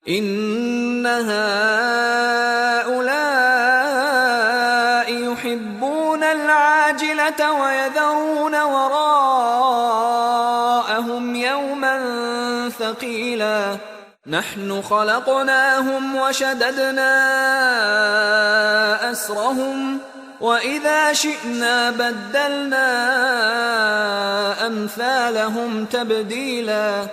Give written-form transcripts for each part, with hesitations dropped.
إن هؤلاء يحبون العاجلة ويذرون وراءهم يوما ثقيلا نحن خلقناهم وشددنا أسرهم وإذا شئنا بدلنا أمثالهم تبديلا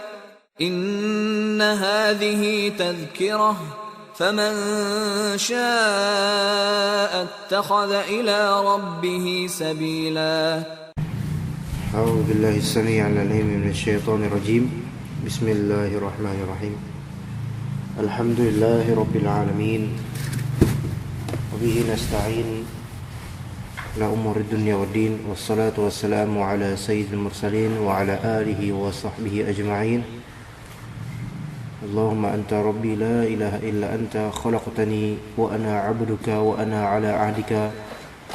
إن هذه تذكرة فمن شاء اتخذ إلى ربه سبيلا أعوذ بالله السميع العليم من الشيطان الرجيم بسم الله الرحمن الرحيم الحمد لله رب العالمين وبه نستعين على أمور الدنيا والدين والصلاة والسلام على سيد المرسلين وعلى آله وصحبه أجمعين اللهم أنت ربي لا إله إلا أنت خلقتني وأنا عبدك وأنا على عهدك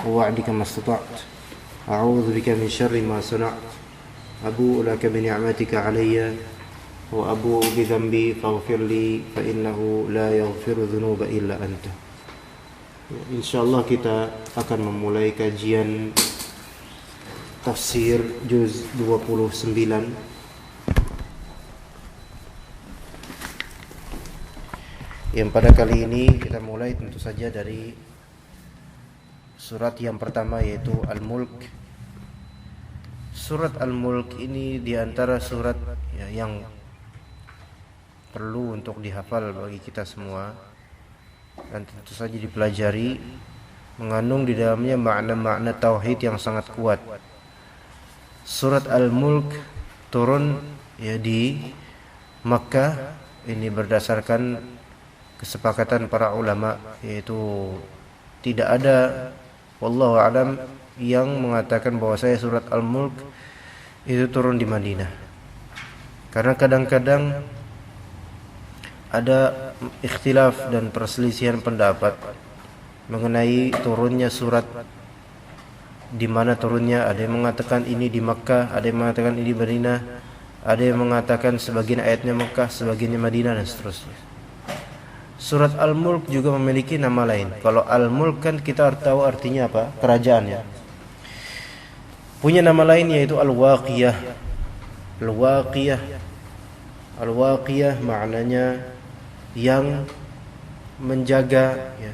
ووعدك ما استطعت أعوذ بك من شر ما صنعت أبوء لك بنعمتك علي وأبوء بذنبي فاغفر لي فإنه لا يغفر الذنوب إلا أنت. Insyaallah kita akan memulai kajian tafsir juz 29 yang pada kali ini kita mulai tentu saja dari surat yang pertama yaitu Al-Mulk. Surat Al-Mulk ini diantara surat yang perlu untuk dihafal bagi kita semua dan tentu saja dipelajari, mengandung di dalamnya makna-makna tauhid yang sangat kuat. Surat Al-Mulk turun di Makkah, ini berdasarkan kesepakatan para ulama, yaitu tidak ada wallahu alam yang mengatakan bahwasanya surat Al-Mulk itu turun di Madinah. Karena kadang-kadang ada ikhtilaf dan perselisihan pendapat mengenai turunnya surat, di mana turunnya. Ada yang mengatakan ini di Makkah, ada yang mengatakan ini di Madinah, ada yang mengatakan sebagian ayatnya Makkah, sebagiannya Madinah, dan seterusnya. Surat Al-Mulk juga memiliki nama lain. Kalau Al-Mulk kan kita tahu artinya apa? Kerajaan ya. Punya nama lain yaitu Al-Waqiyah. Al-Waqiyah. Al-Waqiyah maknanya yang menjaga ya.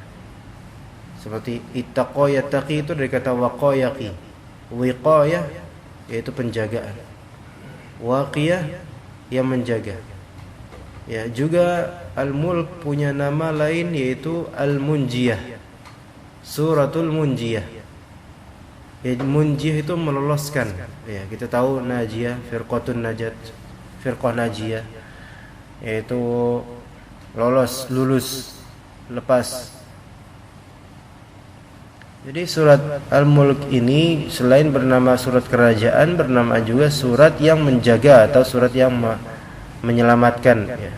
Seperti ittaqa yattaqi itu dari kata waqayaqi. Wiqayah yaitu penjagaan. Waqiyah yang menjaga. Ya, juga Al-Mulk punya nama lain yaitu Al-Munjiyah. Suratul Munjiyah. Ya, Munjiyah itu meloloskan. Ya, kita tahu Najiyah, firqatun najat, firqah Najiyah, yaitu lulus, lepas. Jadi surat Al-Mulk ini selain bernama surat kerajaan, bernama juga surat yang menjaga atau surat yang menyelamatkan ya.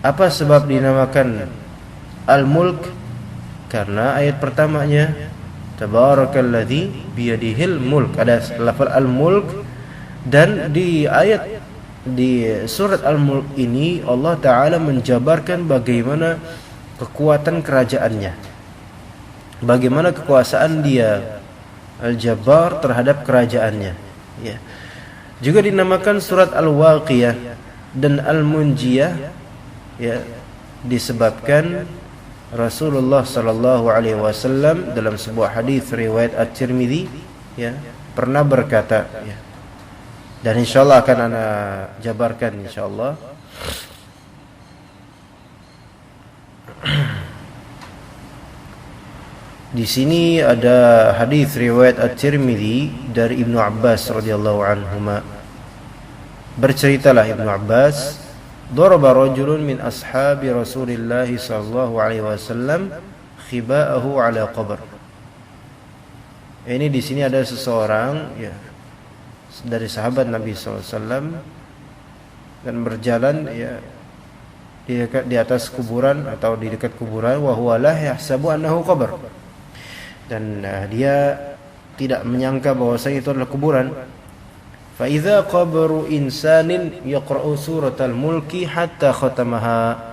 Apa sebab dinamakan Al-Mulk? Karena ayat pertamanya Tabarakalladzi biyadihil mulk, ada lafaz Al-Mulk, dan di surat Al-Mulk ini Allah Ta'ala menjabarkan bagaimana kekuatan kerajaannya, bagaimana kekuasaan dia Al-Jabbar terhadap kerajaannya ya. Juga dinamakan surat Al-Waqiyah dan Al-Munjiyah ya, disebabkan Rasulullah sallallahu alaihi wasallam dalam sebuah hadis riwayat At-Tirmidzi ya pernah berkata ya, dan insyaallah akan ana jabarkan insyaallah. Di sini ada hadis riwayat At-Tirmidzi dari Ibnu Abbas radhiyallahu anhuma. Berceritalah Ibnu Abbas, daraba rajulun min ashabi Rasulillah sallallahu alaihi wasallam khiba'ahu ala qabr. Ini di sini ada seseorang ya dari sahabat Nabi sallallahu alaihi wasallam dan berjalan ya di atas kuburan atau di dekat kuburan, wa huwa la yahsabu annahu qabr. Dan dia tidak menyangka bahwasanya itu adalah kuburan. fa idza qabru insanin yaqra'u suratal mulki hatta khatamaha.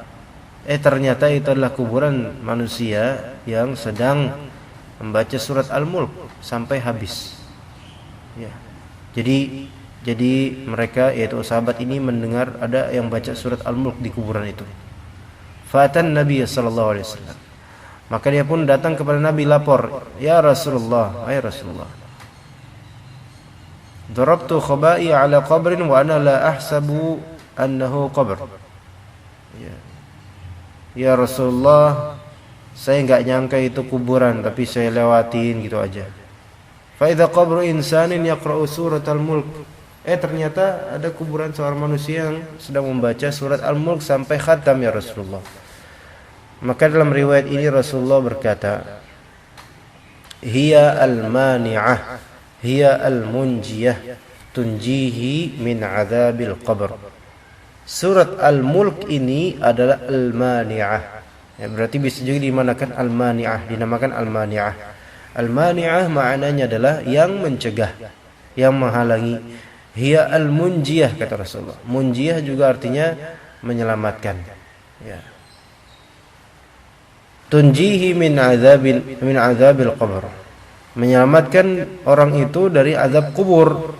Ternyata itu adalah kuburan manusia yang sedang membaca surat Al-Mulk sampai habis. Ya. Jadi mereka, yaitu sahabat ini, mendengar ada yang baca surat Al-Mulk di kuburan itu. Fatan Nabi sallallahu alaihi wasallam. Maka dia pun datang kepada Nabi, lapor, "Ya Rasulullah, ay Rasulullah, darabtu khaba'i ala qabrin wa ana la ahsabu annahu qabr." Ya Rasulullah, saya enggak nyangka itu kuburan, tapi saya lewatin gitu aja. Fa idza qabru insanin yaqra'u suratal mulk. Ternyata ada kuburan seorang manusia yang sedang membaca surat Al-Mulk sampai khatam, ya Rasulullah. Maka dalam riwayat ini Rasulullah berkata, "Hiya al-mani'ah, hiya al-munjiyah, tunjihi min adzabil qabr." Surat Al-Mulk ini adalah al-mani'ah. Ya, berarti bisa juga dinamakan al-mani'ah. Al-mani'ah maknanya adalah yang mencegah, yang menghalangi. Hiya al-munjiyah, kata Rasulullah. Munjiyah juga artinya menyelamatkan. Ya. Tunjihi min adzabil qabr. Menyelamatkan orang itu dari azab kubur.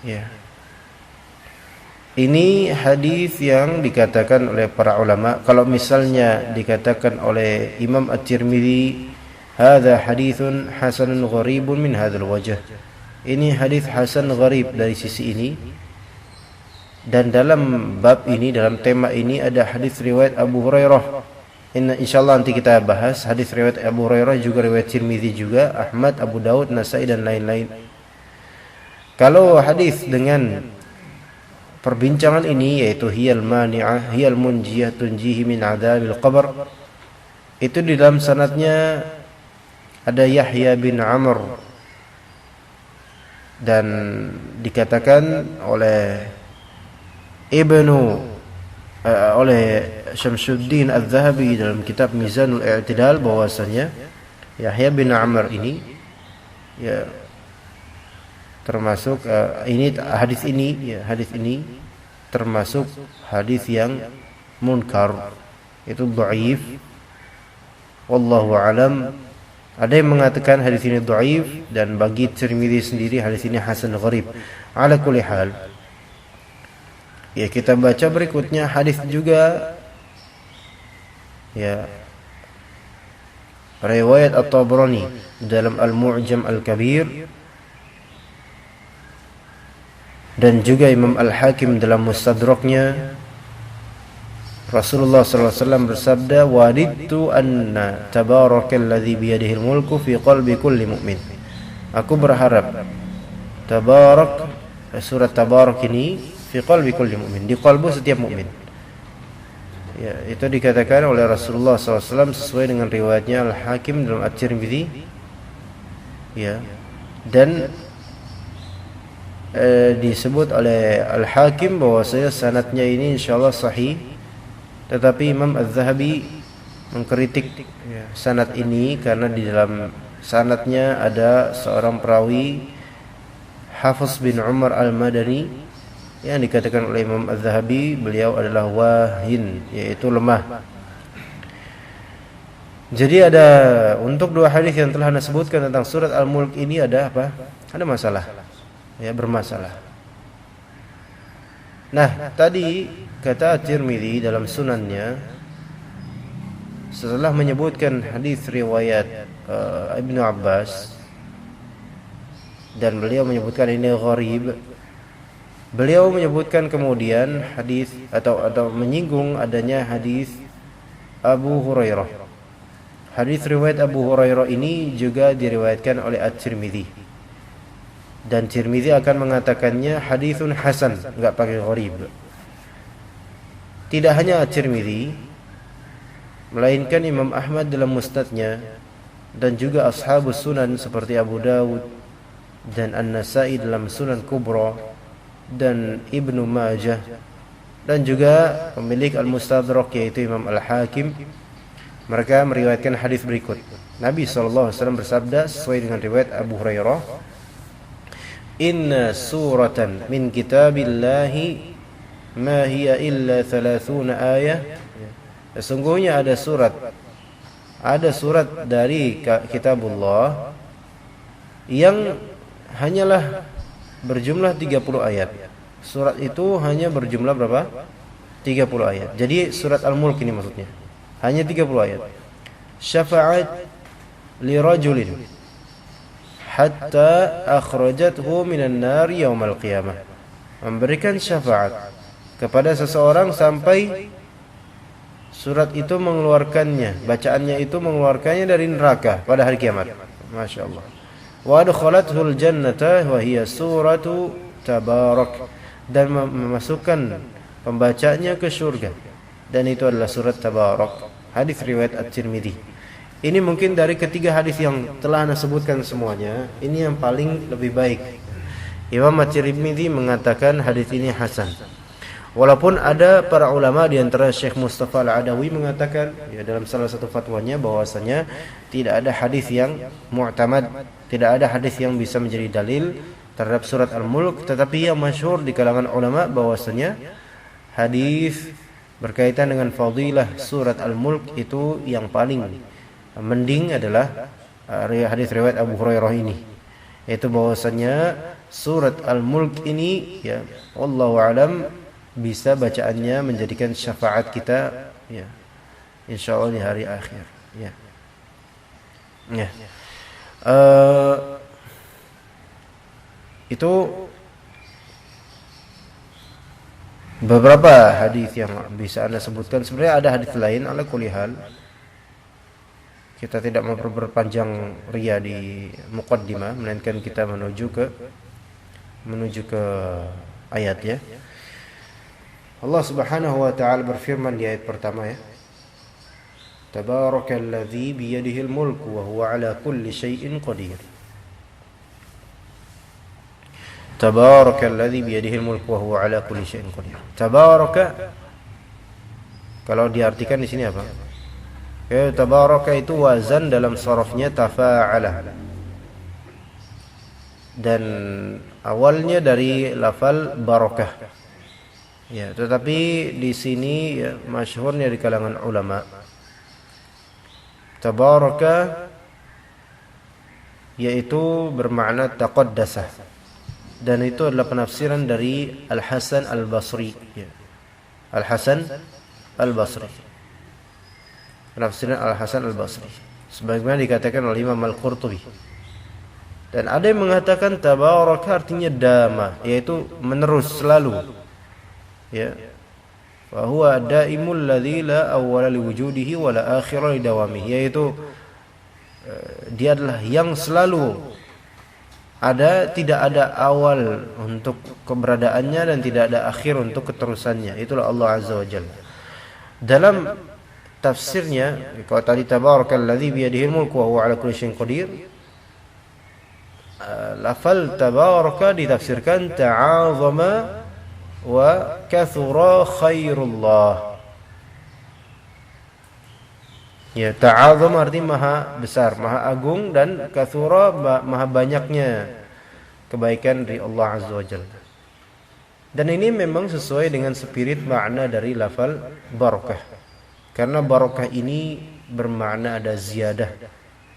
Ya. Ini hadis yang dikatakan oleh para ulama. Kalau misalnya dikatakan oleh Imam At-Tirmidzi, hadza haditsun hasanun gharibun min hadzal wajh. Ini hadis hasan gharib dari sisi ini. Dan dalam bab ini, dalam tema ini, ada hadis riwayat Abu Hurairah. Insyaallah nanti kita bahas hadis riwayat Abu Hurairah, juga riwayat Tirmidzi juga, Ahmad, Abu Daud, Nasai dan lain-lain. Kalau hadis dengan perbincangan ini, yaitu hiyal mani'ah, hiyal munjiyah, tunjihi min adzabil qabr, itu di dalam sanadnya ada Yahya bin Amr, dan dikatakan oleh oleh Syamsuddin Az-Zahabi dalam kitab Mizanul I'tidal bahwasanya Yahya bin Amr ini, ya, termasuk hadis ini termasuk hadis yang munkar, itu dhaif. Wallahu alam. Ada yang mengatakan hadis ini dhaif, dan bagi Tirmidzi sendiri hadis ini hasan gharib. Ala kulli hal, ya, kita baca berikutnya hadis juga, ya, riwayat At-Tabrani dalam Al-Mu'jam Al-Kabir, dan juga Imam Al-Hakim dalam Mustadraknya. Rasulullah SAW bersabda, "Wadidtu anna tabarakalladzi biyadihil mulku fi qalbi kulli mu'min." Aku berharap surat Tabarak ini fi qalbi kulli mu'min, di qalbu setiap mukmin. Ya, itu dikatakan oleh Rasulullah SAW sesuai dengan riwayatnya Al-Hakim dalam At-Tirmidzi. Ya. Dan disebut oleh Al-Hakim bahwasanya sanadnya ini insyaallah sahih. Tetapi Imam Az-Zahabi mengkritik sanad ini karena di dalam sanadnya ada seorang perawi, Hafiz bin Umar Al-Madani, yang dikatakan oleh Imam Az-Zahabi beliau adalah wahin, yaitu lemah. Jadi ada, untuk dua hadis yang telah Anda sebutkan tentang surat Al-Mulk ini ada apa? Ada masalah. Ya, bermasalah. Nah, tadi kata Tirmidzi dalam sunannya, setelah menyebutkan hadis riwayat Ibnu Abbas, dan beliau menyebutkan ini gharib, beliau menyebutkan kemudian hadis atau menyinggung adanya hadis Abu Hurairah. Hadis riwayat Abu Hurairah ini juga diriwayatkan oleh At-Tirmidzi. Dan Tirmidzi akan mengatakannya haditsun hasan, enggak pakai gharib. Tidak hanya At-Tirmidzi, melainkan Imam Ahmad dalam musnadnya, dan juga ashabus sunan seperti Abu Dawud dan An-Nasai dalam Sunan Kubra, dan Ibnu Majah, dan juga pemilik Al-Mustadrak yaitu Imam Al-Hakim. Mereka meriwayatkan hadis berikut. Nabi SAW bersabda sesuai dengan riwayat Abu Hurairah, inna suratan min kitabillahi ma hiya illa 30 ayah. Sesungguhnya ada surat dari kitabullah yang hanyalah berjumlah 30 ayat. Surat itu hanya berjumlah berapa? 30 ayat. Jadi surat Al-Mulk ini maksudnya hanya 30 ayat. Syafa'at li rajulin hatta akhrajathu minan nar yaumal qiyamah. Memberikan syafaat kepada seseorang sampai surat itu mengeluarkannya, bacaannya itu mengeluarkannya dari neraka pada hari kiamat. Masya Allah. Wa adkhalathul jannata wa hiya suratu Tabarak, dan memasukkan pembacanya ke surga, dan itu adalah surat Tabarak. Hadis riwayat At-Tirmidzi. Ini mungkin dari ketiga hadis yang telah Anda sebutkan semuanya, ini yang paling lebih baik. Imam At-Tirmidzi mengatakan hadis ini hasan. Walaupun ada para ulama di antara Syekh Mustafa Al-Adawi mengatakan ya dalam salah satu fatwanya bahwasanya tidak ada hadis yang mu'tamad, tidak ada hadis yang bisa menjadi dalil terhadap surat Al-Mulk, tetapi yang masyhur di kalangan ulama bahwasanya hadis berkaitan dengan fadilah surat Al-Mulk itu yang paling mending adalah hadis riwayat Abu Hurairah ini, yaitu bahwasanya surat Al-Mulk ini ya wallahu alam bisa bacaannya menjadikan syafaat kita ya insyaallah di hari akhir ya. Ya. Itu beberapa hadis yang bisa Anda sebutkan. Sebenarnya ada hadis lain, ala kulli hal kita tidak memperpanjang ria di muqaddimah, melainkan kita menuju ke ayat ya. Allah Subhanahu wa taala berfirman di ayat pertama ya. Tabarakalladzi biyadihil mulku wa huwa ala kulli syai'in qadir. Tabarakalladzi biyadihil mulku wa huwa ala kulli syai'in qadir. Tabaraka kalau diartikan di sini apa? Ya, tabaraka itu wazan dalam sarafnya tafa'ala. Dan awalnya dari lafal barakah. Ya, tetapi di sini ya, masyhurnya di kalangan ulama tabaraka yaitu bermakna taqaddasa, dan itu adalah penafsiran dari Al-Hasan Al-Basri ya. Al-Hasan Al-Basri, penafsiran Al-Hasan Al-Basri sebagaimana dikatakan oleh Imam Al-Qurtubi. Dan ada yang mengatakan tabaraka artinya dama, yaitu menerus, selalu ya, wa huwa daimul ladzi la awwala liwujudihi wa la akhira lidawamihi, yaitu dia adalah yang selalu ada, tidak ada awal untuk keberadaannya dan tidak ada akhir untuk keterusannya. Itulah Allah Azza wa Jalla. Dalam tafsirnya kalau tadi tabarakalladzi biyadihil mulku wa huwa ala kulli syai'in qadir, lafal tabaraka ditafsirkan ta'azama wa kathura khairullah. Ya, ta'azam artinya maha besar, maha agung, dan kathura maha banyaknya kebaikan dari Allah Azza wa Jalla. Dan ini memang sesuai dengan spirit makna dari lafal barakah. Karena barakah ini bermakna ada ziyadah.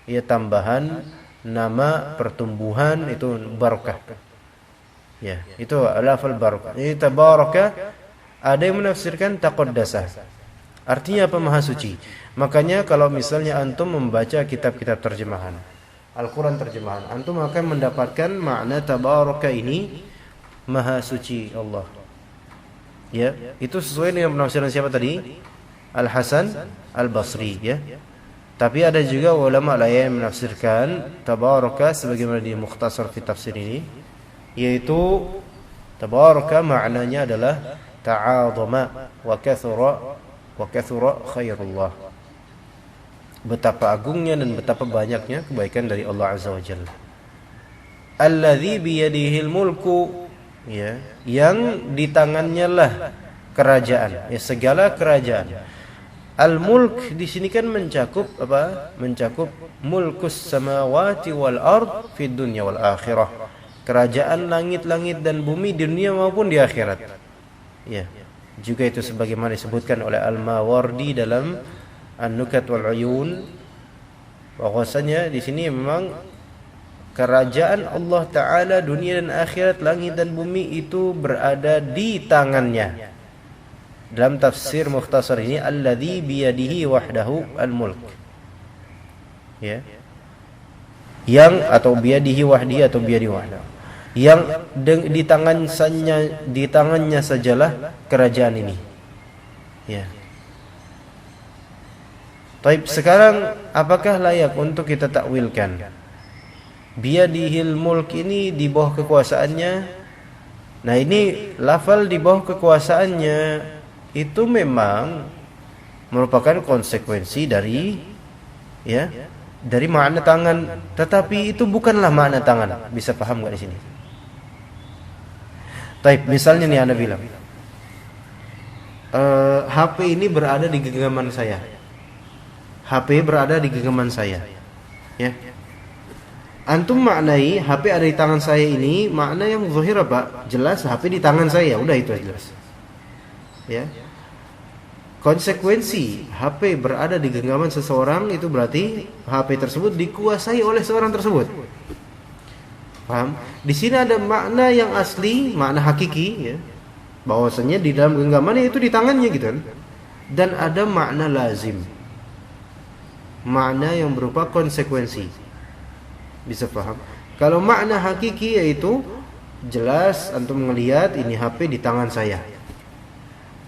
Ya, tambahan nama pertumbuhan itu barakah. Ya, itu lafal barakah. Ini tabaraka, ada yang menafsirkan taqaddasa. Artinya apa? Maha suci. Makanya kalau misalnya antum membaca kitab-kitab terjemahan Al-Quran terjemahan, antum akan mendapatkan makna tabaraka ini maha suci Allah. Ya, itu sesuai dengan penafsiran siapa tadi? Al-Hasan Al-Basri ya. Tapi ada juga ulama lain yang menafsirkan tabaraka sebagaimana di Mukhtasar fi tafsir ini, yaitu tabaraka maknanya adalah ta'azama wa kathura khairullah. Betapa agungnya dan betapa banyaknya kebaikan dari Allah Azza wa Jalla. Alladzi biyadihil mulku, ya, yang di tangannya lah kerajaan, ya, segala kerajaan. Al-mulk di sini kan mencakup apa? Mencakup mulkus samawati wal ard fid dunya wal akhirah. kerajaan langit-langit dan bumi di dunia maupun di akhirat. Ya. Juga itu sebagaimana disebutkan oleh Al-Mawardi dalam An-Nukat wal Uyun, bahwasanya di sini memang kerajaan Allah Ta'ala dunia dan akhirat, langit dan bumi itu berada di tangannya. Dalam tafsir mukhtasar ini, alladzi biyadihi wahdahu al-mulk. Ya. Yang atau biyadihi wahdi atau biyadihi wahdahu. Yang di tangannya sajalah kerajaan ini. Ya. Baik, sekarang apakah layak untuk kita takwilkan biyadihil mulk ini di bawah kekuasaannya? Nah, ini lafal di bawah kekuasaannya itu memang merupakan konsekuensi dari dari makna tangan, tetapi itu bukanlah makna tangan. Bisa paham enggak di sini? Baik, misalnya nih Anda bilang HP ini berada di genggaman saya. HP berada di genggaman saya. Ya. Antum maknai HP ada di tangan saya ini, makna yang zahir apa? Jelas HP di tangan saya, udah itu jelas. Ya. Konsekuensi HP berada di genggaman seseorang itu berarti HP tersebut dikuasai oleh seorang tersebut. Paham? Di sini ada makna yang asli, makna hakiki, ya. Bahwasanya di dalam genggamannya itu di tangannya gitu kan. Dan ada makna lazim. Makna yang berupa konsekuensi. Bisa paham? Kalau makna hakiki yaitu jelas antum melihat ini HP di tangan saya.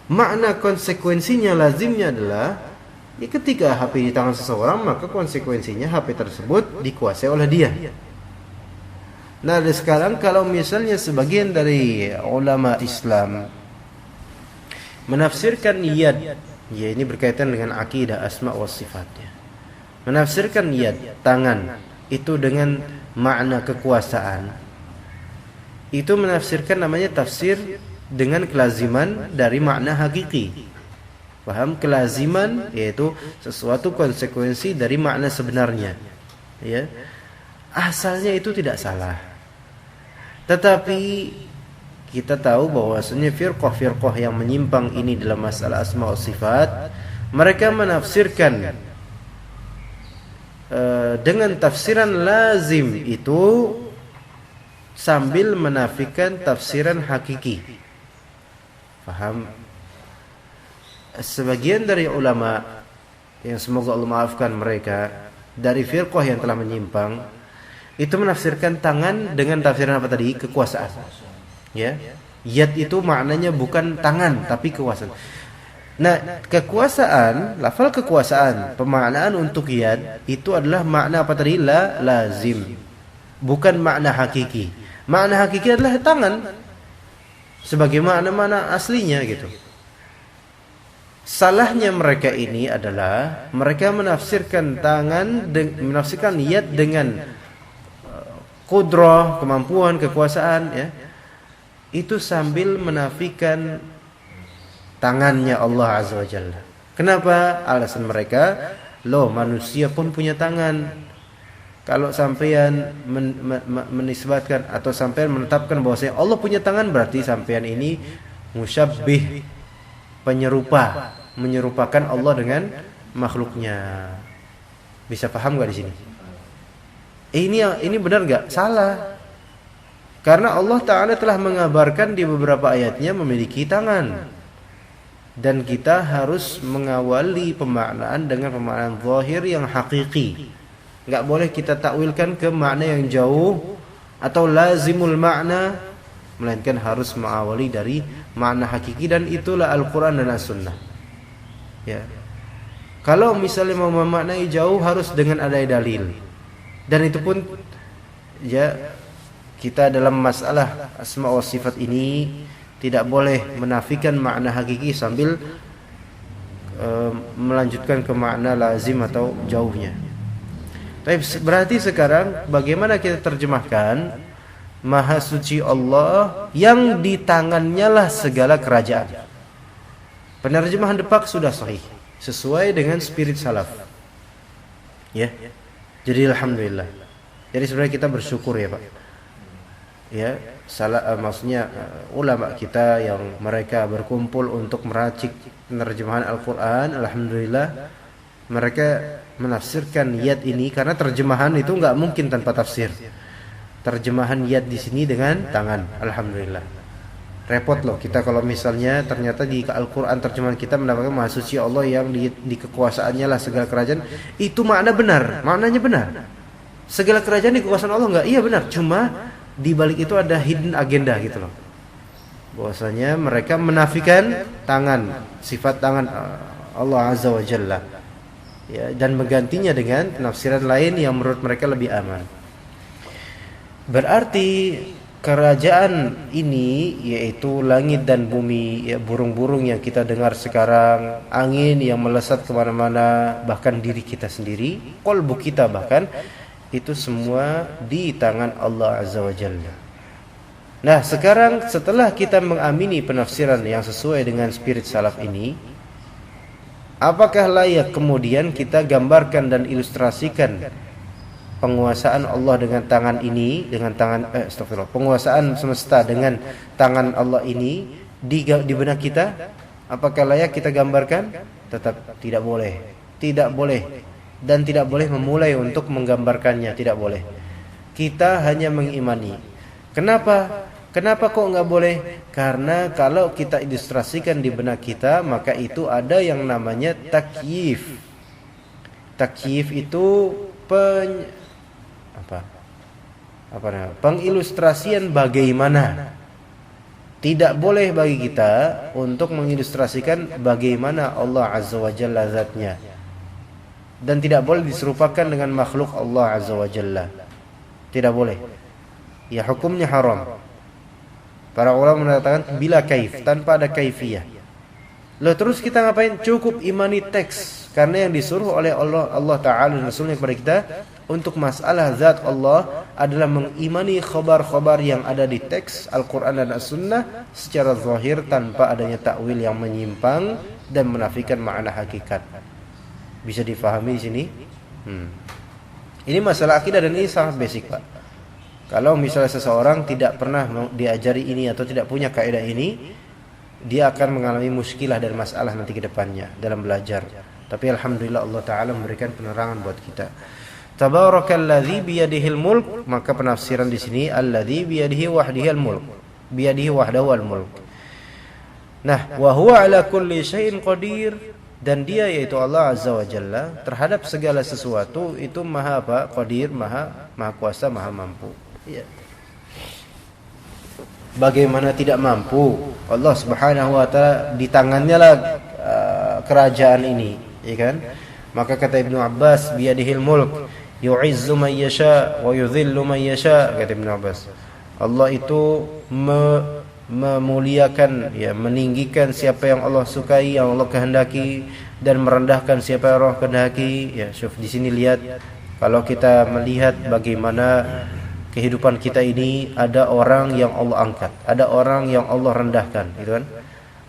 Makna konsekuensinya lazimnya adalah ketika HP di tangan seseorang, maka konsekuensinya HP tersebut dikuasai oleh dia. Nah, sekarang kalau misalnya sebagian dari ulama Islam menafsirkan yad, ya ini berkaitan dengan akidah asma wa sifatnya. Menafsirkan yad, tangan, itu dengan makna kekuasaan. Itu menafsirkan namanya tafsir dengan kelaziman dari makna hakiki. Paham? Kelaziman yaitu sesuatu konsekuensi dari makna sebenarnya. Ya. Asalnya itu tidak salah. Tetapi kita tahu bahwasanya firqah-firqah yang menyimpang ini dalam masalah asma wa sifat, mereka menafsirkan dengan tafsiran lazim itu sambil menafikan tafsiran hakiki. Paham? Sebagian dari ulama yang semoga Allah maafkan mereka dari firqah yang telah menyimpang itu menafsirkan tangan dengan tafsiran apa tadi? Kekuasaan. Ya. Yad itu maknanya bukan tangan tapi kekuasaan. Nah, kekuasaan, lafal kekuasaan, pemaknaan untuk yad itu adalah makna apa tadi? Lazim. Bukan makna hakiki. Makna hakiki adalah tangan. Sebagai makna aslinya gitu. Salahnya mereka ini adalah mereka menafsirkan tangan, menafsirkan yad dengan kudrah, kemampuan, kekuasaan, ya. Itu sambil menafikan tangannya Allah Azza wa Jalla. Kenapa? Alasan mereka, loh manusia pun punya tangan. Kalau sampean menisbatkan atau sampean menetapkan bahwa Allah punya tangan, berarti sampean ini musyabbih, penyerupa, menyerupakan Allah dengan makhluknya. Bisa paham gak di sini? Ini benar gak? Salah. Karena Allah Ta'ala telah mengabarkan di beberapa ayatnya memiliki tangan. Dan kita harus mengawali pemaknaan dengan pemaknaan zahir yang hakiki. Gak boleh kita takwilkan ke makna yang jauh atau lazimul makna, melainkan harus mengawali dari makna hakiki, dan itulah Al-Quran dan As-Sunnah. Ya. Kalau misalnya mau memaknai jauh harus dengan ada dalil. Dan itu pun ya kita dalam masalah asma wa sifat ini tidak boleh menafikan makna hakiki sambil melanjutkan ke makna lazim atau jauhnya. Tapi berarti sekarang bagaimana kita terjemahkan Maha Suci Allah yang di tangannya lah segala kerajaan? Penerjemahan Depak sudah sahih sesuai dengan spirit salaf. Ya. Jadi alhamdulillah. Jadi sebenarnya kita bersyukur ya Pak. ya maksudnya ulama kita yang mereka berkumpul untuk meracik penerjemahan Al-Quran, alhamdulillah mereka menafsirkan yad ini, karena terjemahan itu nggak mungkin tanpa tafsir. Terjemahan yad di sini dengan tangan, alhamdulillah. Repot loh kita kalau misalnya ternyata di Al-Quran terjemahan kita mendapatkan Maha Suci Allah yang di kekuasaannya lah segala kerajaan, itu maknanya benar. Segala kerajaan di kekuasaan Allah enggak? Iya benar, cuma di balik itu ada hidden agenda gitu loh. Bahwasanya mereka menafikan tangan, sifat tangan Allah Azza wa Jalla. Ya, dan menggantinya dengan penafsiran lain yang menurut mereka lebih aman. Berarti kerajaan ini yaitu langit dan bumi, ya, burung-burung yang kita dengar sekarang, angin yang melesat kemana-mana, bahkan diri kita sendiri, qalbu kita bahkan, itu semua di tangan Allah Azza wa Jalla. Nah sekarang setelah kita mengamini penafsiran yang sesuai dengan spirit salaf ini, apakah layak kemudian kita gambarkan dan ilustrasikan penguasaan Allah dengan tangan ini, dengan tangan penguasaan semesta dengan tangan Allah ini di benak kita? Apakah layak kita gambarkan? Tetap tidak boleh. Tidak boleh. Dan tidak boleh memulai untuk menggambarkannya, tidak boleh. Kita hanya mengimani. Kenapa? Kenapa kok nggak boleh? Karena kalau kita ilustrasikan di benak kita, maka itu ada yang namanya takyif. Takyif itu pengilustrasian bagaimana. Tidak boleh bagi kita untuk mengilustrasikan bagaimana Allah Azza wa Jalla zatnya. Dan tidak boleh diserupakan dengan makhluk Allah Azza wa Jalla. Tidak boleh. Ya hukumnya haram. Para ulama mengatakan bila kaif, tanpa ada kaifiyah. Lalu terus kita ngapain? Cukup imani teks. Karena yang disuruh oleh Allah Ta'ala dan Rasulnya kepada kita untuk masalah zat Allah adalah mengimani khabar-khabar yang ada di teks Al-Quran dan As-Sunnah secara zahir tanpa adanya takwil yang menyimpang dan menafikan makna hakikat. Bisa difahami di sini? Ini masalah akidah dan ini sangat basic, Pak. Kalau misalnya seseorang tidak pernah diajari ini atau tidak punya kaidah ini, dia akan mengalami muskilah dan masalah nanti ke depannya dalam belajar. Tapi alhamdulillah Allah Ta'ala memberikan penerangan buat kita. Tabarakalladzi biyadihil mulk, maka penafsiran di sini alladzi biyadihi wahdihil mulk. Biyadihi wahdahu al mulk. Nah, wa huwa ala kulli syai'in qadir, dan dia yaitu Allah Azza wa Jalla terhadap segala sesuatu itu maha apa? Qadir, maha kuasa, maha mampu. Ya. Bagaimana tidak mampu? Allah Subhanahu wa taala di tangannya lah kerajaan ini, ya kan? Maka kata Ibnu Abbas, biyadihil mulk, yu'izzu man yasha wa yudhillu man yasha, kata Ibnu Abbas. Allah itu memuliakan, ya, meninggikan siapa yang Allah sukai, yang Allah kehendaki, dan merendahkan siapa yang Allah kehendaki. Ya, syuf di sini lihat, kalau kita melihat bagaimana kehidupan kita ini, ada orang yang Allah angkat, ada orang yang Allah rendahkan, gitu kan?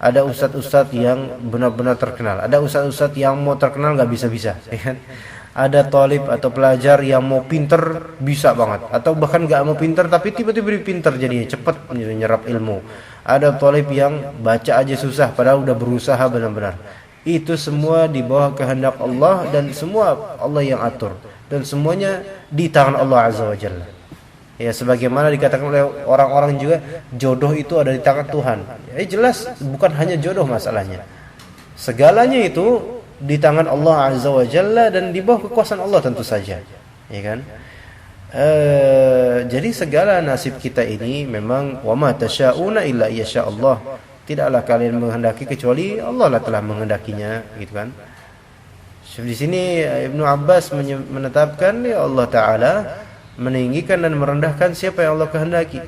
Ada ustadz-ustadz yang benar-benar terkenal, ada ustadz-ustadz yang mau terkenal nggak bisa-bisa, ya kan? Ada talib atau pelajar yang mau pinter bisa banget, atau bahkan nggak mau pinter tapi tiba-tiba pinter jadinya cepet nyerap ilmu. Ada talib yang baca aja susah padahal udah berusaha benar-benar. Itu semua di bawah kehendak Allah dan semua Allah yang atur, dan semuanya di tangan Allah Azza wa Jalla. Ya, sebagaimana dikatakan oleh orang-orang juga, jodoh itu ada di tangan Tuhan. Ya, jelas bukan hanya jodoh masalahnya, segalanya itu di tangan Allah Azza wa Jalla dan di bawah kekuasaan Allah tentu saja, ya kan? Jadi segala nasib kita ini memang wa ma tasyauna illa yasha Allah. Tidaklah kalian menghendaki kecuali Allah lah telah menghendakinya, gitu kan? Di sini Ibnu Abbas menetapkan, ya, Allah Ta'ala meninggikan dan merendahkan siapa yang Allah kehendaki.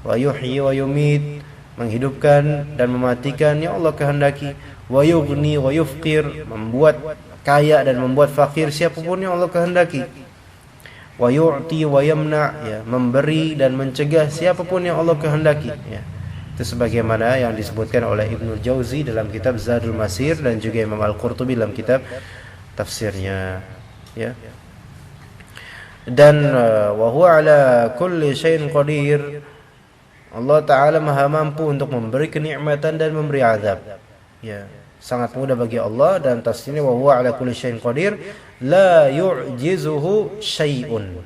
Wa yuhyi wa yumit, menghidupkan dan mematikan yang Allah kehendaki. Wa yughni wa yufqir, membuat kaya dan membuat fakir siapapun yang Allah kehendaki. Wa yu'ti wa yamna, ya, memberi dan mencegah siapapun yang Allah kehendaki, ya. Itu sebagaimana yang disebutkan oleh Ibnu Jauzi dalam kitab Zadul Masir dan juga Imam Al-Qurtubi dalam kitab tafsirnya, ya. Dan wa huwa ala kulli syai'in qadir, Allah Ta'ala maha mampu untuk memberi kenikmatan dan memberi azab. Ya, sangat mudah bagi Allah, dan tafsirnya wa huwa ala kulli syai'in qadir, la yu'jizuhu syai'un.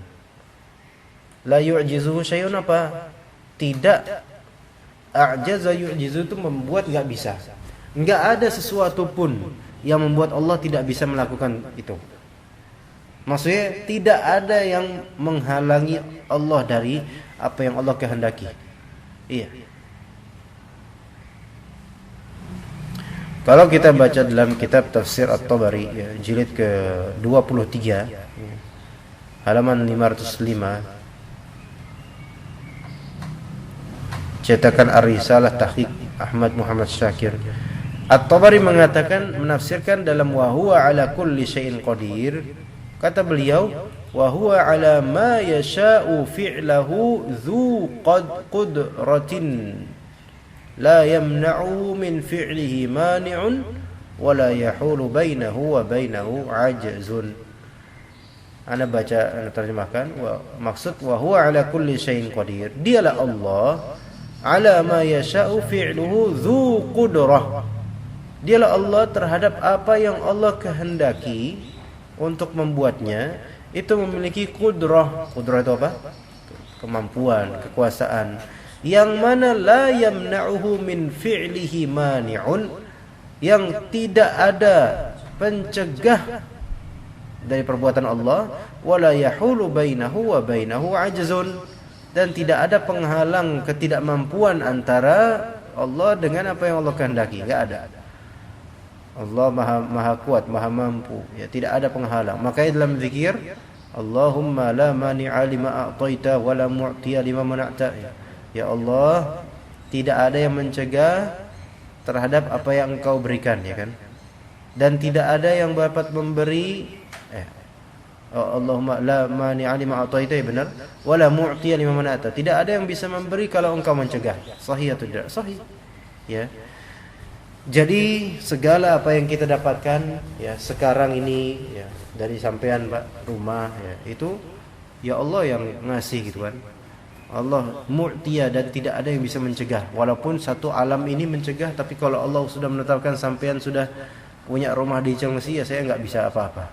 La yu'jizuhu syai'un apa? Tidak. A'jaza yu'jizu itu membuat enggak bisa. Enggak ada sesuatu pun yang membuat Allah tidak bisa melakukan itu. Maksudnya tidak ada yang menghalangi Allah dari apa yang Allah kehendaki. Iya. Kalau kita baca dalam kitab Tafsir At-Tabari, ya, jilid ke-23, halaman 505, cetakan Ar-Risalah Tahqiq Ahmad Muhammad Syakir, At-Tabari mengatakan, menafsirkan dalam wa huwa ala kulli syai'in qadir, kata beliau, wa huwa ala ma yasha'u fi'lahu dzu qudratin la yamna'u min fi'lihi mani'un wa la yahulu bainahu wa bainahu ajzun. Ana terjemahkan, maksud wa huwa ala kulli syai'in qadir, dialah Allah ala ma yasha'u fi'luhu dzu qudrah, dialah Allah terhadap apa yang Allah kehendaki untuk membuatnya, itu memiliki kudrah. Kudrah itu apa? Kemampuan, kekuasaan, yang mana la yamna'uhu min fi'lihi mani'un, yang tidak ada pencegah dari perbuatan Allah, wala yahulu bainahu wa bainahu ajzun, dan tidak ada penghalang ketidakmampuan antara Allah dengan apa yang Allah kehendaki, enggak ada. Allah maha kuat, maha mampu, ya, tidak ada penghalang. Makanya dalam zikir, Allahumma la mani'a lima a'taita wa la mu'tiya lima mana'ta. Ya Allah, tidak ada yang mencegah terhadap apa yang Engkau berikan, ya kan? Dan tidak ada yang dapat memberi Allahumma la mani'a lima a'taita, ya benar, wa la mu'tiya lima mana'ta. Tidak ada yang bisa memberi kalau Engkau mencegah. Sahih atau tidak? Sahih. Ya. Jadi segala apa yang kita dapatkan, ya, sekarang ini, ya, dari sampean Pak, rumah, ya, itu ya Allah yang ngasih, gitu kan. Allah mu'tiya, dan tidak ada yang bisa mencegah. Walaupun satu alam ini mencegah, tapi kalau Allah sudah menetapkan sampean sudah punya rumah di Cilengsi, ya saya enggak bisa apa-apa.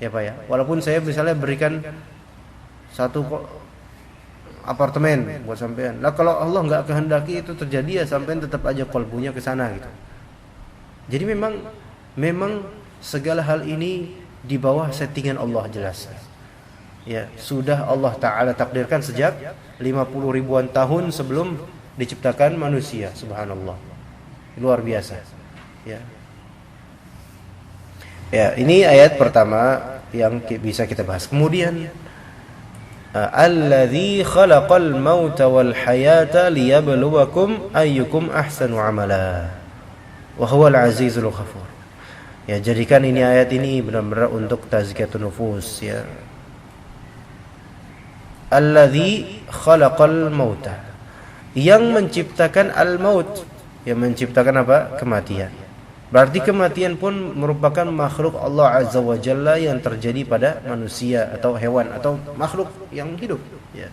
Ya Pak ya. Walaupun saya misalnya berikan satu apartemen buat sampean. Lah kalau Allah enggak kehendaki itu terjadi, ya sampean tetap aja qalbunya ke sana, gitu. Jadi memang segala hal ini di bawah settingan Allah, jelas. Ya, sudah Allah Ta'ala takdirkan sejak 50 ribuan tahun sebelum diciptakan manusia. Subhanallah, luar biasa. Ya, ya, ini ayat pertama yang bisa kita bahas. Kemudian alladzi khalaqal mauta wal hayata liyabluwakum ayyukum ahsanu amala wa huwal azizul ghafur. Ya, jadikan ini ayat ini benar-benar untuk tazkiyatun nufus, ya. Alladzi khalaqal mauta, yang menciptakan al-maut, yang menciptakan apa? Kematian. Berarti kematian pun merupakan makhluk Allah Azza wa Jalla yang terjadi pada manusia atau hewan atau makhluk yang hidup, ya.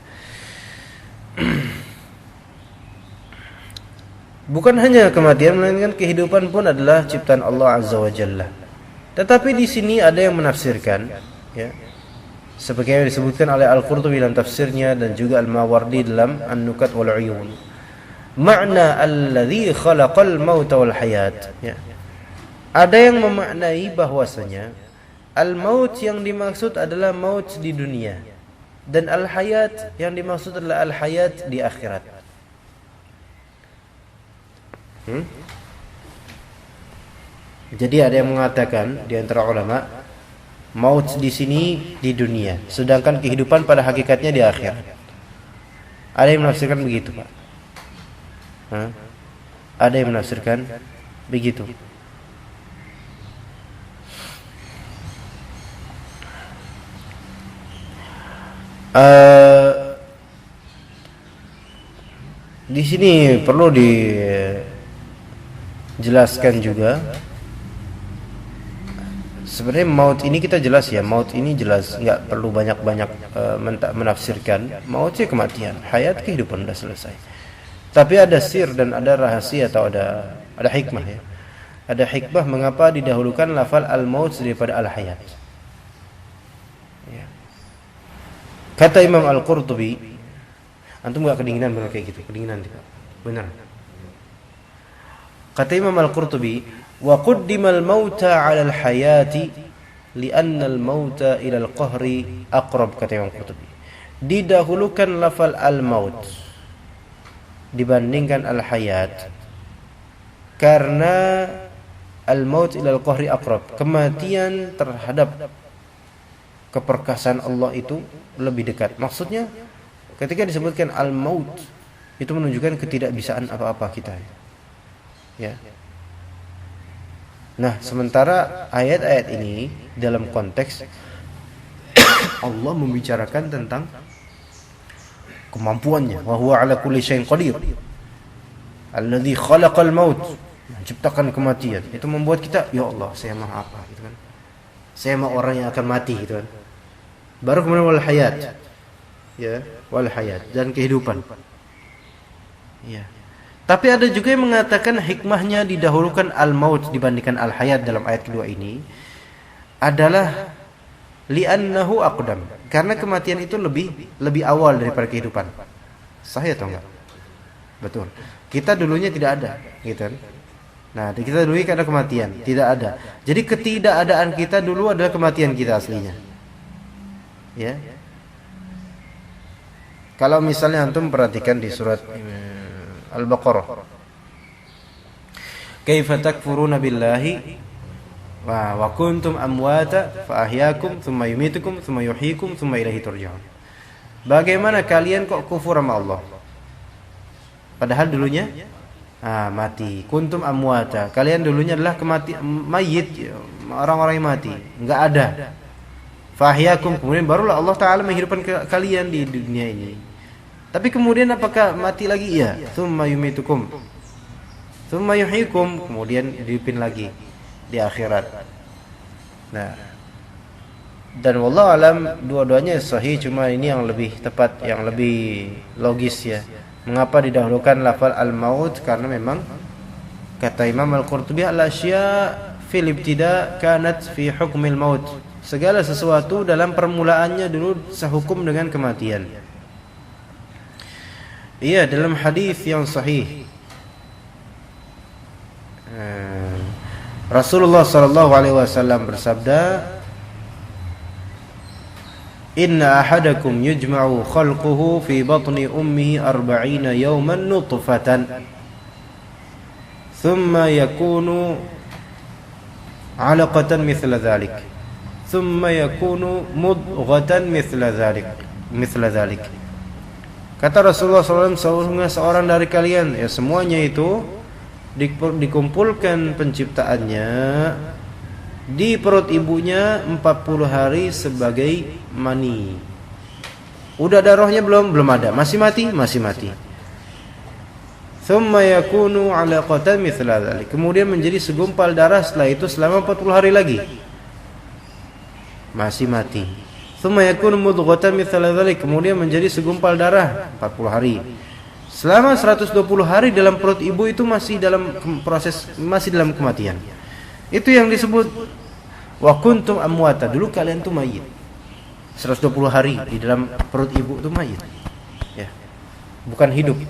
Bukan hanya kematian, melainkan kehidupan pun adalah ciptaan Allah Azza wa Jalla. Tetapi di sini ada yang menafsirkan, ya, sebagaimana disebutkan oleh Al-Qurtubi dalam tafsirnya dan juga Al-Mawardi dalam An-Nukat wal Uyun. Makna alladzi khalaqal mauta wal hayat, ya. Ada yang memaknai bahwasanya al-maut yang dimaksud adalah maut di dunia, dan al-hayat yang dimaksud adalah al-hayat di akhirat. Jadi ada yang mengatakan di antara ulama, maut di sini di dunia, sedangkan kehidupan pada hakikatnya di akhirat. Ada yang menafsirkan begitu, Pak. Ada yang menafsirkan begitu. Di sini perlu dijelaskan juga. Sebenarnya maut ini kita jelas, ya, maut ini jelas, nggak perlu banyak-banyak menafsirkan. Maut sih kematian, hayat kehidupan, sudah selesai. Tapi ada sir dan ada rahasia atau ada hikmah ya. Ada hikmah mengapa didahulukan lafal al-maut daripada al-hayat. Ya. Kata Imam Al-Qurtubi, antum enggak kedinginan benar kayak gitu, kedinginan tidak. Benar. Kata Imam Al-Qurtubi, wa quddimal mauta 'ala al-hayati li'anna al-mauta ila al-qahri aqrab, kata Imam Al-Qurtubi. Didahulukan lafal al-maut dibandingkan al-hayat karena al-maut ila al-qahri aqrab, kematian terhadap keperkasaan Allah itu lebih dekat. Maksudnya ketika disebutkan al-maut itu menunjukkan ketidakbisaan apa-apa kita. Ya. Nah, sementara ayat-ayat ini dalam konteks Allah membicarakan tentang kemampuannya, wa huwa ala kulli syai'in qadir. Alladzi khalaqal maut, menciptakan kematian. Itu membuat kita, ya Allah, saya mah apa gitu kan. Saya mah orang yang akan mati gitu kan. Baru kemudian wal hayat. Ya, wal hayat dan kehidupan. Ya. Tapi ada juga yang mengatakan hikmahnya didahulukan al-maut dibandingkan al-hayat dalam ayat kedua ini adalah li'annahu aqdam, karena kematian itu lebih awal daripada kehidupan. Sahih atau enggak? Betul. Kita dulunya tidak ada, gitu kan? Nah, kita dulu ada kematian, tidak ada. Jadi ketidakadaan kita dulu adalah kematian kita aslinya. Ya. Kalau misalnya antum perhatikan di surat Al-Baqarah, kaifa takfuruna billahi wa kuntum amwata fa ahyaakum thumma yumitukum thumma yuhyikum thumma ilaihi turja'un. Bagaimana kalian kok kufur sama Allah padahal dulunya mati. Kuntum amwata, kalian dulunya adalah mayit, orang-orang yang mati, enggak ada. Fa ahyaakum, kemudian barulah Allah taala menghidupkan kalian di dunia ini. Tapi kemudian apakah mati lagi? Iya. Thumma yumitukum thumma yuhyikum, kemudian dihidupin lagi di akhirat. Nah, dan wallahu alam dua-duanya sahih, cuma ini yang lebih tepat, yang lebih logis ya. Mengapa didahulukan lafal al-maut? Karena memang kata Imam Al-Qurtubi, al-asya fil ibtida kanat fi hukmil maut. Segala sesuatu dalam permulaannya dulu sehukum dengan kematian. Iya, dalam hadis yang sahih Rasulullah sallallahu alaihi wasallam bersabda, "Inna ahadakum yujma'u khalquhu fi batni ummihi 40 yawman nutfatan, thumma yakunu 'alaqatan mithla dhalik, thumma yakunu mudghatan mithla dhalik." Kata Rasulullah SAW, seorang dari kalian, ya semuanya itu dikumpulkan penciptaannya di perut ibunya 40 hari sebagai mani. Udah ada rohnya belum? Belum ada. Masih mati? Masih mati. Thumma yakunu 'alaqatan mithla dzalik. Kemudian menjadi segumpal darah setelah itu selama 40 hari lagi. Masih mati. Thumma yakunu mudghatan mithla dzalik. Kemudian menjadi segumpal darah 40 hari. Selama 120 hari dalam perut ibu itu masih dalam proses, masih dalam kematian. Itu yang disebut wa kuntum amwata. Dulu kalian tuh mayit. 120 hari di dalam perut ibu itu mayit. Ya. Bukan hidup.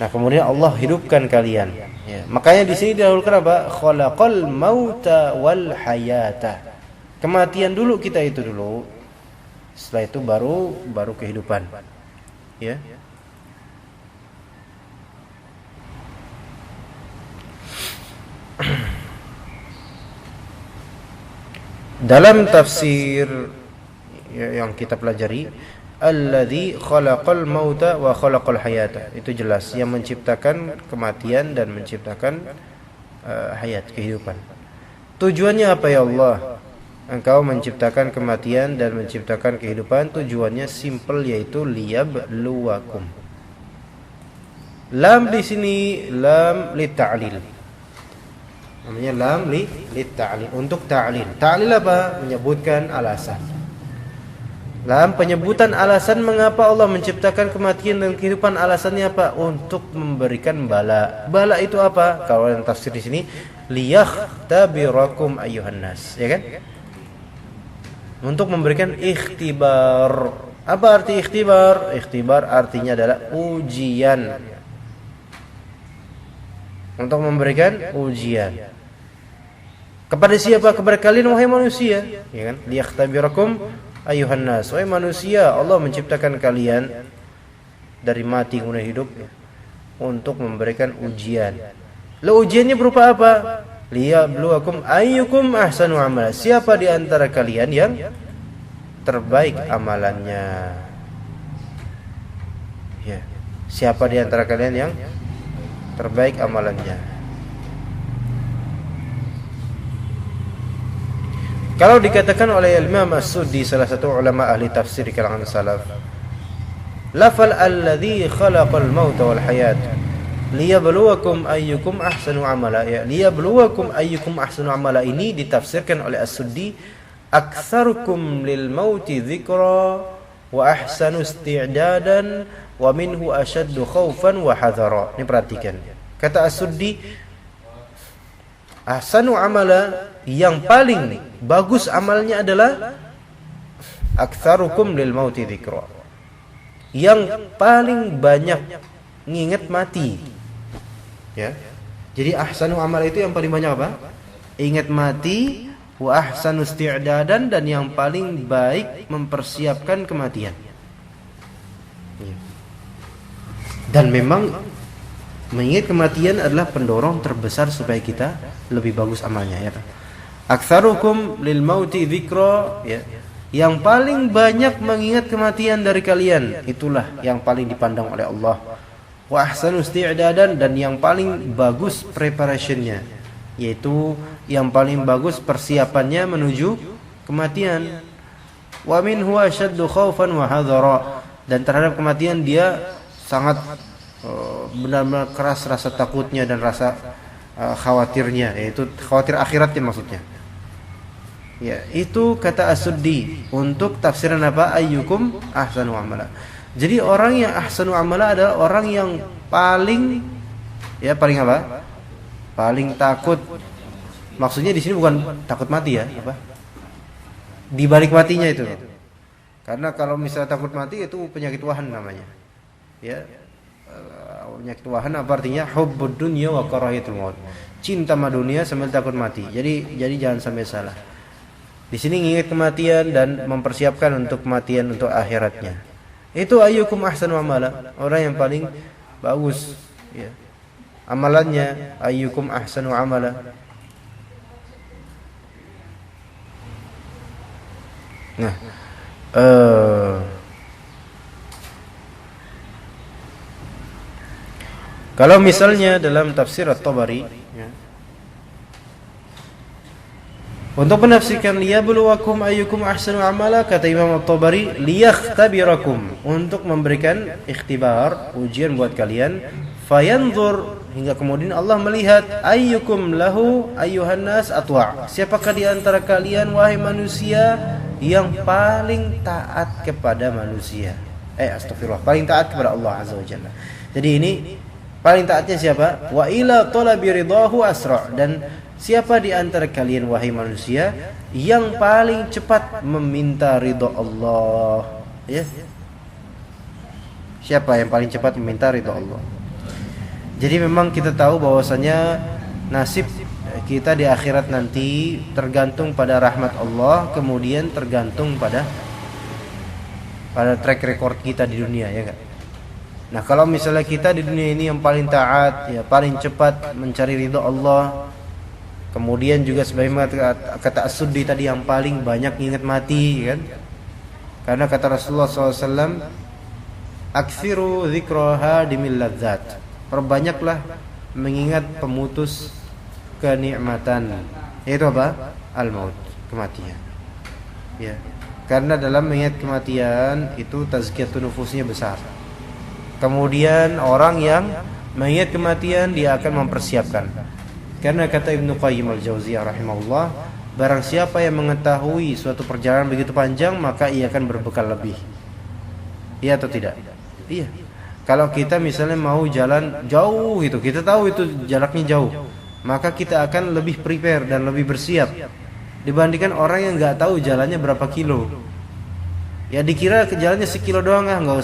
Nah, kemudian Allah hidupkan kalian. Ya. Makanya di sini didahulukan apa? Khalaqal mauta wal hayata. Kematian dulu kita itu dulu. Setelah itu baru kehidupan. Ya. Dalam tafsir yang kita pelajari, alladzi khalaqal mauta wa khalaqal hayata, itu jelas yang menciptakan kematian dan menciptakan hayat, kehidupan. Tujuannya apa ya Allah? Engkau menciptakan kematian dan menciptakan kehidupan. Tujuannya simple, yaitu liyabluwakum. Lam di sini lam li ta'lil. Namanya lam li ta'lil, untuk ta'lil. Ta'lil apa? Menyebutkan alasan. Dalam penyebutan alasan mengapa Allah menciptakan kematian dan kehidupan, alasannya apa? Untuk memberikan bala. Bala itu apa? Kalau yang tafsir di sini, liyahtabirakum ayyuhan nas, ya kan? Untuk memberikan ikhtibar. Apa arti ikhtibar? Ikhtibar artinya adalah ujian. Untuk memberikan ujian. Kepada siapa? Kepada kalian wahai manusia, ya kan? Liyahtabirakum ayuhan nas, wahai manusia, Allah menciptakan kalian dari mati kemudian hidup untuk memberikan ujian. Lalu ujiannya berupa apa? Liyabluwakum ayyukum ahsanu amala. Siapa di antara kalian yang terbaik amalannya? Ya. Siapa di antara kalian yang terbaik amalannya? Kalau dikatakan oleh Imam As-Suddi, salah satu ulama ahli tafsir di kalangan salaf, lafal alladhi khalaqal mauta wal hayat liyabluwakum ayyukum ahsanu amala. Ya, liyabluwakum ayyukum ahsanu amala ini ditafsirkan oleh As-Suddi, aktsarukum lil mauti dzikra wa ahsanu isti'dadan wa minhu ashaddu khaufan wa hadhara. Ini perhatikan. Kata As-Suddi, ahsanu amala, yang paling bagus amalnya adalah aktsarukum lil mauti dzikra, yang paling banyak nginget mati. Ya. Jadi ahsanu amal itu yang paling banyak apa? Ingat mati, wa ahsanu isti'dadan, dan yang paling baik mempersiapkan kematian. Ya. Dan memang mengingat kematian adalah pendorong terbesar supaya kita lebih bagus amalnya, ya kan? Aktsarukum lil mauti dzikra, ya. Yang paling banyak mengingat kematian dari kalian, itulah yang paling dipandang oleh Allah. Wa ahsanu isti'dadan, dan yang paling bagus preparationnya, yaitu yang paling bagus persiapannya menuju kematian. Wa minhu ashaddu khaufan wa hadhara, dan terhadap kematian dia sangat benar-benar keras rasa takutnya dan rasa khawatirnya, yaitu khawatir akhiratnya maksudnya. Ya, itu kata As-Suddi untuk tafsiran apa? Ayyukum ahsanu amala. Jadi orang yang ahsanu amala adalah orang yang paling, ya, paling apa? Paling takut. Maksudnya di sini bukan takut mati, ya, apa? Di balik matinya itu. Karena kalau misalnya takut mati itu penyakit wahan namanya. Ya. Penyakit wahan apa artinya? Hubbud dunya wa karahiyatul maut. Cinta sama dunia sambil takut mati. Jadi jangan sampai salah. Di sini ingat kematian dan mempersiapkan untuk kematian untuk akhiratnya. Itu ayyukum ahsanu amala, orang yang paling bagus, ya, amalannya. Ayyukum ahsanu amala. Nah, kalau misalnya dalam tafsir At-Tabari, ya, untuk menafsirkan liyabluwakum ayyukum ahsanu amala, kata Imam At-Tabari, liyakhtabirakum, untuk memberikan ikhtibar, ujian buat kalian, fayanzur, hingga kemudian Allah melihat, ayyukum lahu ayyuhan nas atwa', siapakah di antara kalian wahai manusia yang paling taat kepada manusia. Astagfirullah, paling taat kepada Allah Azza wa Jalla. Jadi ini paling taatnya siapa? Wa ila talabi ridahu asra', dan siapa di antara kalian wahai manusia yang paling cepat meminta ridha Allah? Ya. Siapa yang paling cepat meminta ridha Allah? Jadi memang kita tahu bahwasanya nasib kita di akhirat nanti tergantung pada rahmat Allah, kemudian tergantung pada track record kita di dunia, ya kan? Nah, kalau misalnya kita di dunia ini yang paling taat, ya, paling cepat mencari ridha Allah, kemudian juga sebagaimana kata As-Suddi tadi, yang paling banyak ingat mati, kan? Karena kata Rasulullah SAW, aksiru dzikra dimil ladzat, perbanyaklah mengingat pemutus kenikmatan, yaitu apa? Al-maut, kematian. Ya. Karena dalam mengingat kematian itu tazkiyatun nufusnya besar. Kemudian orang yang mengingat kematian dia akan mempersiapkan. Karena kata Ibnu Qayyim al-Jauziyah rahimahullah, Barang siapa yang mengetahui suatu perjalanan begitu panjang, maka ia akan berbekal lebih. Iya atau tidak? Iya. Kalau kita misalnya mau jalan jauh gitu, kita tahu itu jaraknya jauh, maka kita akan lebih prepare dan lebih bersiap dibandingkan orang yang nggak tahu jalannya berapa kilo. Ya dikira ke jalannya sekilo doang, nggak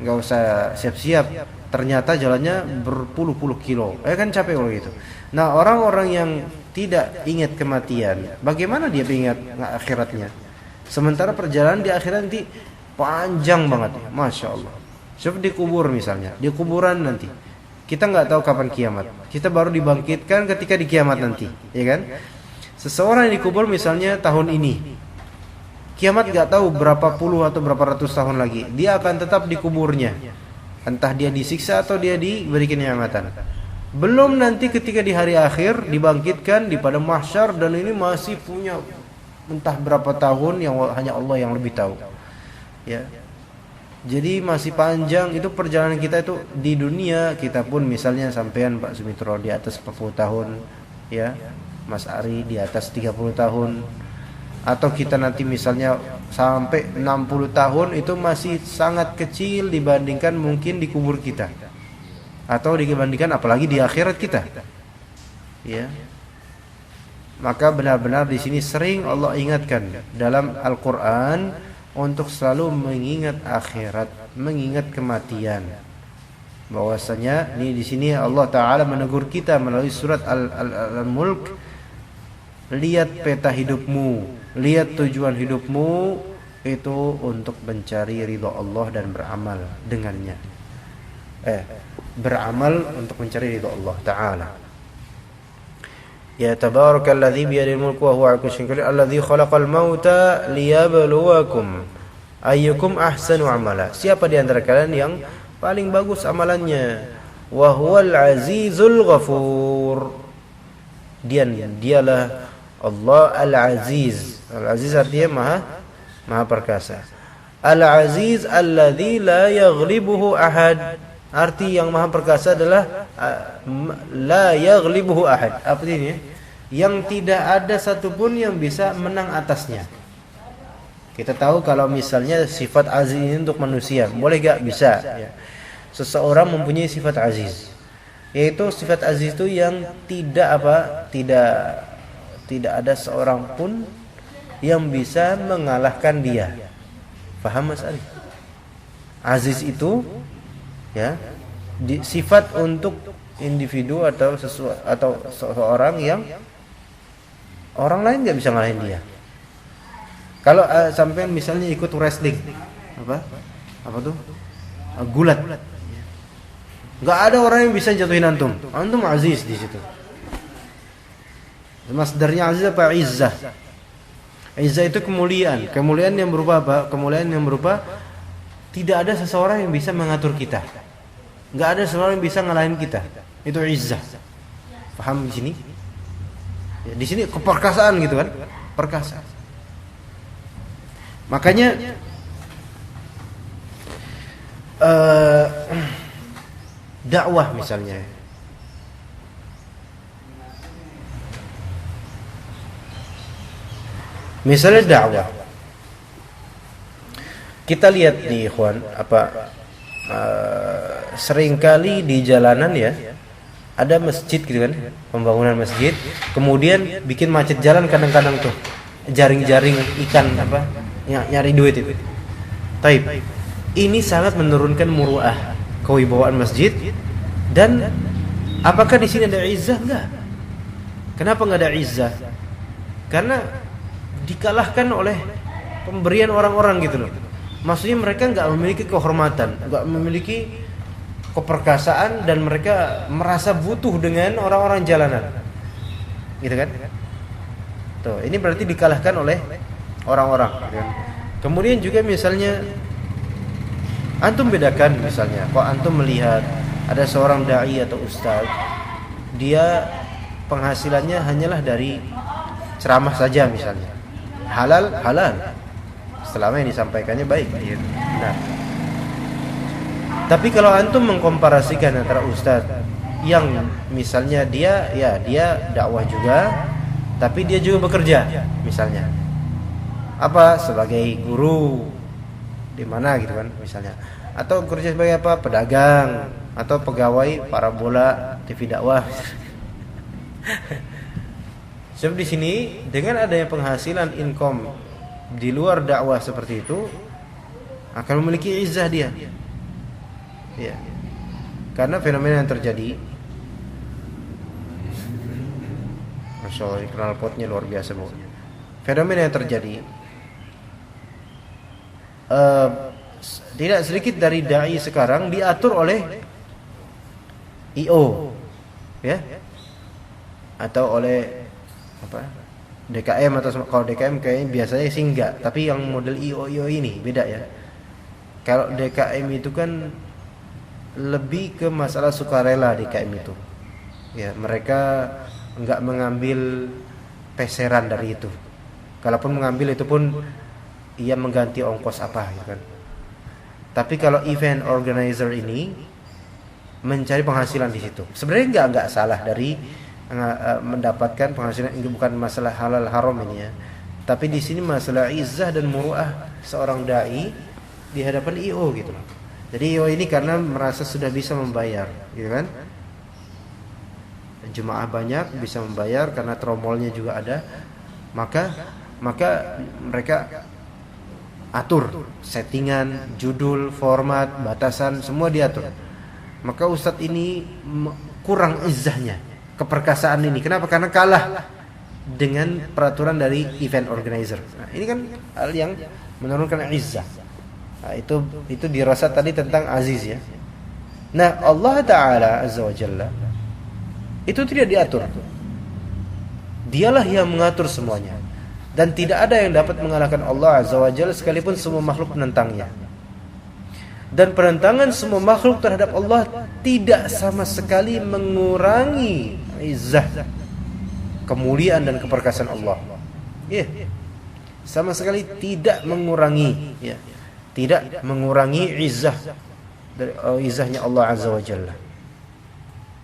usah siap-siap. Ternyata jalannya berpuluh-puluh kilo. Kan capek kalau gitu. Nah, orang-orang yang tidak ingat kematian, bagaimana dia ingat akhiratnya? Sementara perjalanan di akhirat nanti panjang banget, masya Allah. Seperti kubur misalnya, di kuburan nanti kita nggak tahu kapan kiamat. Kita baru dibangkitkan ketika di kiamat nanti, ya kan? Seseorang yang dikubur misalnya tahun ini, kiamat nggak tahu berapa puluh atau berapa ratus tahun lagi, dia akan tetap di kuburnya. Entah dia disiksa atau dia diberi kenikmatan. Belum nanti ketika di hari akhir dibangkitkan di padang mahsyar, dan ini masih punya entah berapa tahun yang hanya Allah yang lebih tahu. Ya. Jadi masih panjang itu perjalanan kita itu di dunia. Kita pun misalnya sampean Pak Sumitro di atas 40 tahun, ya. Mas Ari di atas 30 tahun. Atau kita nanti misalnya sampai 60 tahun, itu masih sangat kecil dibandingkan mungkin di kubur kita. Atau dibandingkan apalagi di akhirat kita. Ya. Maka benar-benar di sini sering Allah ingatkan dalam Al-Qur'an untuk selalu mengingat akhirat, mengingat kematian. Bahwasanya ini di sini Allah Taala menegur kita melalui surat Al-Mulk. Lihat peta hidupmu, lihat tujuan hidupmu itu untuk mencari ridha Allah dan beramal dengannya. Beramal untuk mencari ridha Allah Taala. Ya tabarakalladzi biyadil mulku wa huwa 'ala kulli syai'in qadir alladzi khalaqal mauta liyabluwakum ayyukum ahsanu amala. Siapa di antara kalian yang paling bagus amalannya? Wa huwal azizul ghafur. Dialah Allah Al-Aziz. Al-Aziz artinya maha perkasa. Al-Aziz alladzi la yaghlibuhu ahad. Arti yang maha perkasa adalah la yaghlibuhu ahad. Apa ini? Yang tidak ada satupun yang bisa menang atasnya. Kita tahu kalau misalnya sifat aziz ini untuk manusia, boleh gak? Bisa. Ya. Seseorang mempunyai sifat aziz, yaitu sifat aziz itu yang tidak ada seorang pun yang bisa mengalahkan dia. Paham Mas Ari? Aziz itu ya sifat untuk individu atau seseorang yang orang lain nggak bisa ngalahin dia. Kalau sampean misalnya ikut wrestling, apa tuh? Gulat. Nggak ada orang yang bisa jatuhin antum. Antum aziz di situ. Masdarnya aziz apa? Izzah. Izzah itu kemuliaan. Kemuliaan yang berupa apa? Kemuliaan yang berupa tidak ada seseorang yang bisa mengatur kita. Nggak ada seseorang yang bisa ngalahin kita. Itu izzah. Paham di sini? Ya, di sini keperkasaan gitu kan? Perkasa. Makanya dakwah misalnya. Misalnya dakwah. Kita lihat nih ikhwan, seringkali di jalanan ya ada masjid gitu kan, pembangunan masjid, kemudian bikin macet jalan kadang-kadang tuh jaring-jaring ikan nyari duit itu. Taib. Ini sangat menurunkan muruah, kewibawaan masjid. Dan apakah di sini ada izzah? Enggak. Kenapa enggak ada izzah? Karena dikalahkan oleh pemberian orang-orang gitu loh. Maksudnya mereka enggak memiliki kehormatan, enggak memiliki keperkasaan, dan mereka merasa butuh dengan orang-orang jalanan. Gitu kan? Tuh, ini berarti dikalahkan oleh orang-orang. Kemudian juga misalnya antum bedakan misalnya, kalau antum melihat ada seorang dai atau ustaz, dia penghasilannya hanyalah dari ceramah saja misalnya. Halal, selama yang disampaikannya baik. Nah, tapi kalau antum mengkomparasikan antara ustaz yang misalnya dia dakwah juga, tapi dia juga bekerja, misalnya apa sebagai guru di mana gitu kan misalnya, atau kerja sebagai apa pedagang atau pegawai parabola TV dakwah. Sebab di sini dengan adanya penghasilan income di luar dakwah seperti itu akan memiliki izzah dia. Ya. Karena fenomena yang terjadi, Masya Allah, knalpotnya luar biasa bu. Fenomena yang terjadi, tidak sedikit dari dai sekarang diatur oleh IO, ya, atau oleh apa DKM, atau kalau DKM kayaknya biasanya sih enggak, tapi yang model IO ini beda ya. Kalau DKM itu kan lebih ke masalah sukarela DKM itu, ya mereka enggak mengambil peseran dari itu. Kalaupun mengambil itu pun ia mengganti ongkos apa, ya kan. Tapi kalau event organizer ini mencari penghasilan di situ, sebenarnya enggak salah dari mendapatkan penghasilan. Ini bukan masalah halal haram ini ya, tapi di sini masalah izzah dan muruah seorang dai di hadapan IO gitu loh. Jadi IO ini karena merasa sudah bisa membayar, gitu kan, jemaah banyak, bisa membayar karena tromolnya juga ada, maka mereka atur settingan, judul, format, batasan, semua diatur. Maka ustadz ini kurang izzahnya, keperkasaan ini. Kenapa? Karena kalah dengan peraturan dari event organizer. Nah, ini kan hal yang menurunkan izzah. Nah, itu dirasa tadi tentang aziz ya. Nah, Allah Ta'ala Azza wa Jalla itu tidak diatur. Dialah yang mengatur semuanya. Dan tidak ada yang dapat mengalahkan Allah Azza wa Jalla sekalipun semua makhluk menentangnya. Dan penentangan semua makhluk terhadap Allah tidak sama sekali mengurangi izzah, kemuliaan dan keperkasaan Allah. Ya, sama sekali tidak mengurangi, ya, tidak mengurangi izzah dari izzahnya Allah Azza wa Jalla.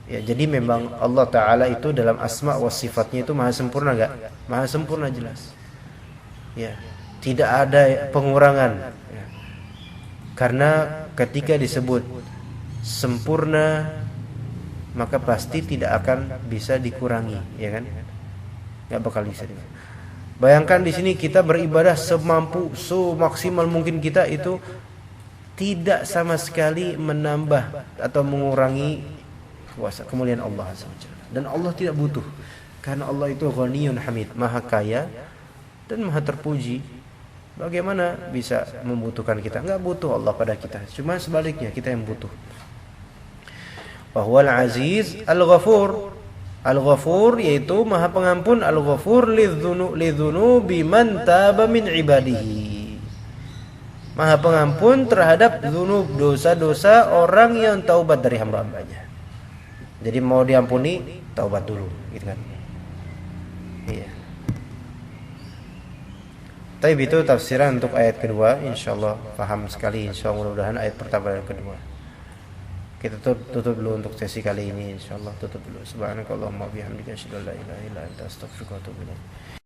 Ya, jadi memang Allah Ta'ala itu dalam asma wa sifatnya itu maha sempurna enggak? Maha sempurna jelas. Ya, tidak ada pengurangan. Ya. Karena ketika disebut sempurna maka pasti tidak akan bisa dikurangi, ya kan? Enggak bakal bisa. Bayangkan di sini kita beribadah semampu, semaksimal mungkin kita itu tidak sama sekali menambah atau mengurangi kuasa kemuliaan Allah Azza wa Jalla. Dan Allah tidak butuh, karena Allah itu Ghaniyun Hamid, maha kaya dan maha terpuji. Bagaimana bisa membutuhkan kita? Enggak butuh Allah pada kita, cuma sebaliknya kita yang butuh. Wahwal Aziz Al-Ghafur. Al-Ghafur yaitu maha pengampun, Al-Ghafur lidzunubi man taba min ibadihi. Maha pengampun terhadap dzunub, dosa-dosa orang yang taubat dari hamba-hambanya. Jadi mau diampuni, taubat dulu, gitu kan. Iya. Tapi itu tafsiran untuk ayat kedua, insyaallah paham sekali, insyaallah mudah-mudahan ayat pertama dan kedua. Kita tutup dulu untuk sesi kali ini, insyaallah tutup dulu. Subhanakallahumma bihamdika asyhadu an la ilaha illa anta astaghfiruka wa atubu ilaik.